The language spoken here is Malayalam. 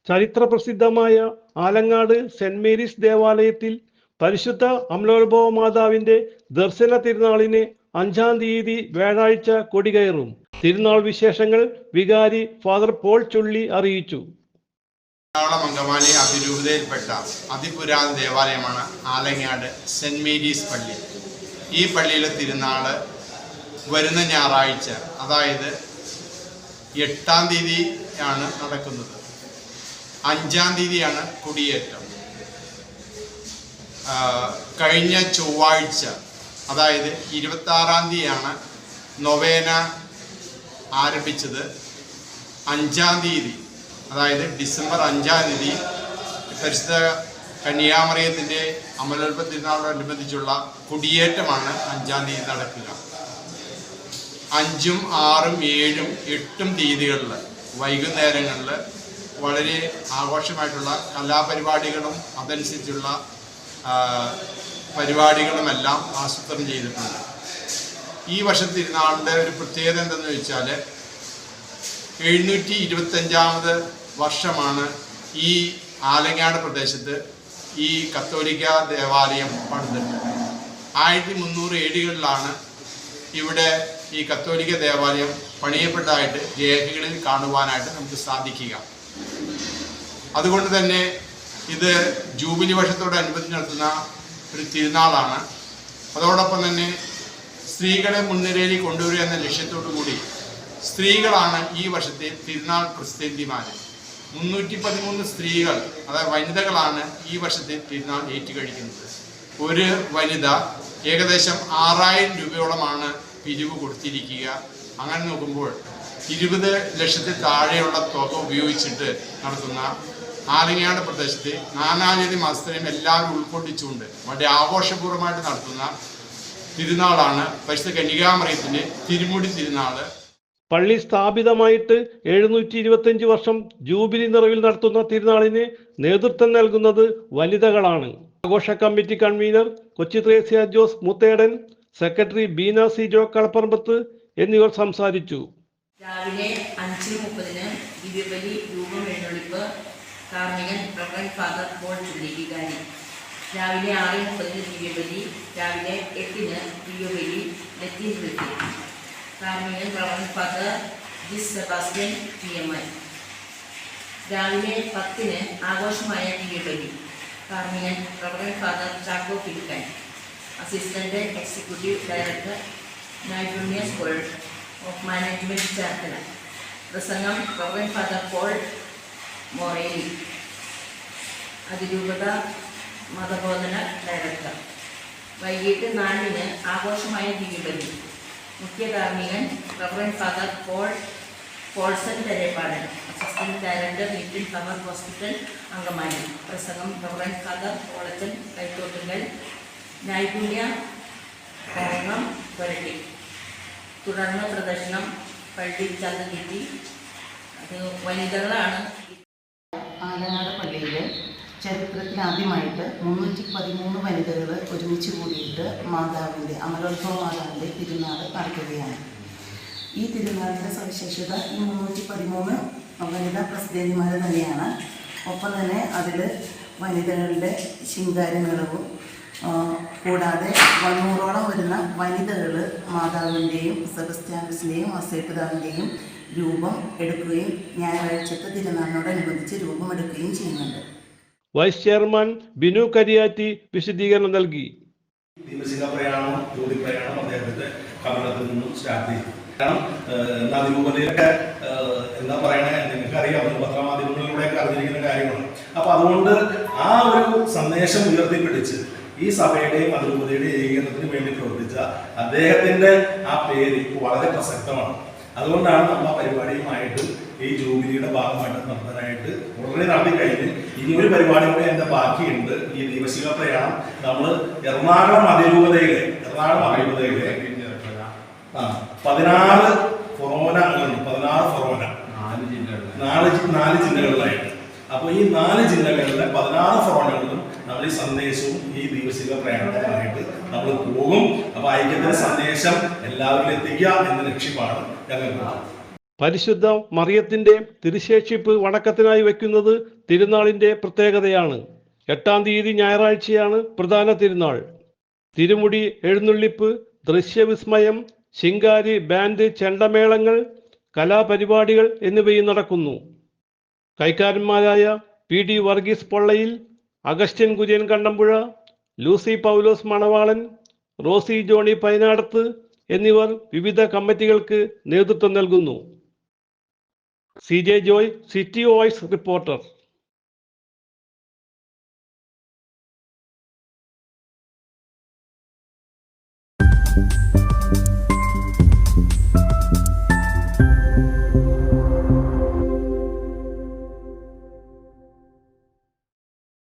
ചരിത്രപ്രസിദ്ധമായ ആലങ്ങാട് സെന്റ് മേരീസ് ദേവാലയത്തിൽ പരിശുദ്ധ അമലോത്ഭവ മാതാവിന്റെ ദർശന തിരുനാളിന് 5-ാം തീയതി വ്യാഴാഴ്ച കൊടികയറും. തിരുനാൾ വിശേഷങ്ങൾ വികാരി ഫാദർ പോൾ ചുള്ളി അറിയിച്ചു. അങ്കമാലി അതിരൂപതയിൽപ്പെട്ട അതിപുരാതന ദേവാലയമാണ് ആലങ്ങാട് സെന്റ് മേരീസ് പള്ളി. ഈ പള്ളിയിലെ തിരുനാള് വരുന്ന ഞായറാഴ്ച, അതായത് 8-ാം തീയതിയാണ് നടക്കുന്നത്. 5-ാം തീയതിയാണ് കൊടിയേറ്റം. കഴിഞ്ഞ ചൊവ്വാഴ്ച, അതായത് 26-ാം തീയതിയാണ് നൊവേന ആരംഭിച്ചത്. 5-ാം തീയതി, അതായത് ഡിസംബർ 5-ാം തീയതി പരിശുദ്ധ കന്യാമറിയത്തിൻ്റെ അമലോത്ഭവ തിരുനാളോടനുബന്ധിച്ചുള്ള കൊടിയേറ്റമാണ് 5-ാം തീയതി നടക്കുക. 5-ഉം 6-ഉം 7-ഉം 8-ഉം തീയതികളിൽ വൈകുന്നേരങ്ങളിൽ വളരെ ആഘോഷമായിട്ടുള്ള കലാപരിപാടികളും അതനുസരിച്ചുള്ള പരിപാടികളുമെല്ലാം ആസൂത്രണം ചെയ്തിട്ടുണ്ട്. ഈ വർഷം തിരുനാളിൻ്റെ ഒരു പ്രത്യേകത എന്തെന്ന് വെച്ചാൽ 725-ാമത് വർഷമാണ് ഈ ആലങ്ങാട് പ്രദേശത്ത് ഈ കത്തോലിക്ക ദേവാലയം പണിതിട്ട്. 1300 AD-കളിലാണ് ഇവിടെ ഈ കത്തോലിക്ക ദേവാലയം പണിയപ്പെട്ടതായിട്ട് രേഖകളിൽ കാണുവാനായിട്ട് നമുക്ക് സാധിക്കുക. അതുകൊണ്ട് തന്നെ ഇത് ജൂബിലി വർഷത്തോടനുബന്ധിച്ച് നടത്തുന്ന ഒരു തിരുനാളാണ്. അതോടൊപ്പം തന്നെ സ്ത്രീകളെ മുൻനിരയിൽ കൊണ്ടുവരിക എന്ന ലക്ഷ്യത്തോടു കൂടി സ്ത്രീകളാണ് ഈ വർഷത്തെ തിരുനാൾ പ്രസിദ്ധന്തിമാർ. 313 സ്ത്രീകൾ, അതായത് വനിതകളാണ് ഈ വർഷത്തെ തിരുനാൾ ഏറ്റുകഴിക്കുന്നത്. ഒരു വനിത ഏകദേശം 6000 രൂപയോളമാണ് പിരിവ് കൊടുത്തിരിക്കുക. അങ്ങനെ നോക്കുമ്പോൾ 20 ലക്ഷത്തിൽ താഴെയുള്ള തുക ഉപയോഗിച്ചിട്ട് നടത്തുന്ന ആലങ്ങാട് പ്രദേശത്തെ നാനാജാതി മതസ്ഥരെയും എല്ലാവരും ഉൾക്കൊള്ളിച്ചുകൊണ്ട് വളരെ ആഘോഷപൂർവ്വമായിട്ട് നടത്തുന്ന തിരുനാളാണ് പരിശുദ്ധ കന്യകാമറിയത്തിൻ്റെ തിരുമുടി തിരുനാൾ. പള്ളി സ്ഥാപിതമായിട്ട് 725 വർഷം ജൂബിലി നിറവിൽ നടത്തുന്ന തിരുനാളിന് നേതൃത്വം നൽകുന്നത് വനിതകളാണ്. ആഘോഷ committee convener Kochi Thresia Jose Muthedan, secretary Beena C Jo Kalaparambath എന്നിവർ സംസാരിച്ചു. രാവിലെ 5:30 ദിവ്യബലി രൂപം എഴുന്നള്ളിപ്പ് കാർമികൻ റവറൻഡ് ഫാദർ പോൾ ചുള്ളി വികാരി. രാവിലെ 6:30 ദിവ്യബലി. രാവിലെ 8-ന് ദിവ്യബലി ലത്തീൻ വൃത്തി. കാർമികൻ reverend father Jis Sebastian PMI. രാവിലെ 10-ന് ആഘോഷമായ ദിവ്യബലി. കാർമികൻ reverend father Chacko Philikkan, assistant executive director Naipunya School of Management Cherthala. പ്രസംഗം റവറൻഡ് ഫാദർ പോൾ മൊറേലി, അതിരൂപത മതബോധന ഡയറക്ടർ. വൈകിട്ട് 4-ന് ആഘോഷമായ ദിവ്യബലി. മുഖ്യ കാർമികൻ reverend father Paulson Therappadan, assistant director Little Flower Hospital Angamaly. പ്രസംഗം റവറൻഡ് ഫാദർ പോളച്ചൻ കൈത്തോട്ടുങ്കൽ, നൈപുണ്യ ഹോമം പുരട്ടി. തുടർന്ന് പ്രദർശനം പള്ളി ചന്തകിറ്റി. അത് വനിതകളാണ്. ആലങ്ങാട് പള്ളിയിൽ ചരിത്രത്തിൽ ആദ്യമായിട്ട് 313 വനിതകൾ ഒരുമിച്ച് കൂടിയിട്ട് മാതാവിൻ്റെ അമലോത്ഭവ മാതാവിൻ്റെ തിരുനാൾ നടക്കുകയാണ്. ഈ തിരുനാളിൻ്റെ സവിശേഷത ഈ 313 വനിതാ പ്രസിദ്ധന്മാർ തന്നെയാണ്. ഒപ്പം തന്നെ അതിൽ വനിതകളുടെ ശിങ്കാരമേളവും കൂടാതെ 100ഓളം വരുന്ന വനിതകൾ മാതാവിൻ്റെയും സെബസ്ത്യാനസിൻ്റെയും ഔസേപ്പിതാവിൻ്റെയും രൂപം എടുക്കുകയും ഞായറാഴ്ചത്തെ തിരുനാളിനോടനുബന്ധിച്ച് രൂപം എടുക്കുകയും ചെയ്യുന്നുണ്ട്. വൈസ് ചെയർമാൻ ബിനു കരിയാറ്റി വിശദീകരണം നൽകി. പ്രയാണം അദ്ദേഹത്തിന്റെ കമലത്തിൽ നിന്നും സ്റ്റാർട്ട് ചെയ്തു. കാരണം അതിരൂപതയിലൊക്കെ എന്താ പറയണേ, നിങ്ങൾക്കറിയാം, പത്രമാധ്യമങ്ങളിലൂടെയൊക്കെ അറിഞ്ഞിരിക്കുന്ന കാര്യമാണ്. അപ്പൊ അതുകൊണ്ട് ആ ഒരു സന്ദേശം ഉയർത്തിപ്പിടിച്ച് ഈ സഭയുടെയും അതിരൂപതയുടെയും ഏകീകരണത്തിന് വേണ്ടി പ്രവർത്തിച്ച അദ്ദേഹത്തിന്റെ ആ പേര് ഇപ്പോൾ വളരെ പ്രസക്തമാണ്. അതുകൊണ്ടാണ് നമ്മൾ ആ പരിപാടിയുമായിട്ട് ഈ ജൂബിലിയുടെ ഭാഗമായിട്ട് നടത്താനായിട്ട് ഉടനെ നടത്തി കഴിഞ്ഞ് ഇനി ഒരു പരിപാടി കൂടെ എൻ്റെ ബാക്കിയുണ്ട്. ഈ ദൈവശിക പ്രയാണം നമ്മൾ എറണാകുളം അതിരൂപതയിലെ 16 ഫൊറോന, 4 ജില്ലകളിലായിട്ട്. അപ്പോൾ ഈ 4 ജില്ലകളിലെ 16 ഫൊറോനകളിലും നമ്മൾ ഈ സന്ദേശവും ഈ ദൈവശിക പ്രയാണവുമായിട്ട് നമ്മൾ പോകും. അപ്പോൾ ഐക്യത്തിന്റെ സന്ദേശം എല്ലാവരിലും എത്തിക്കുക എന്ന ലക്ഷ്യമാണ് ഞങ്ങൾക്ക്. പരിശുദ്ധ മറിയത്തിൻ്റെ തിരുശേഷിപ്പ് വണക്കത്തിനായി വയ്ക്കുന്നത് തിരുനാളിൻ്റെ പ്രത്യേകതയാണ്. 8-ാം തീയതി ഞായറാഴ്ചയാണ് പ്രധാന തിരുനാൾ. തിരുമുടി എഴുന്നള്ളിപ്പ്, ദൃശ്യവിസ്മയം, ശിങ്കാരി, ബാൻഡ്, ചെണ്ടമേളങ്ങൾ, കലാപരിപാടികൾ എന്നിവയും നടക്കുന്നു. കൈക്കാരന്മാരായ PD Varghese Pollayil, Augustine Kurian Kandampuzha, Lucy പൗലോസ് മണവാളൻ, റോസി ജോണി പൈനാടത്ത് എന്നിവർ വിവിധ കമ്മിറ്റികൾക്ക് നേതൃത്വം നൽകുന്നു. CJ Joy, city voice reporter.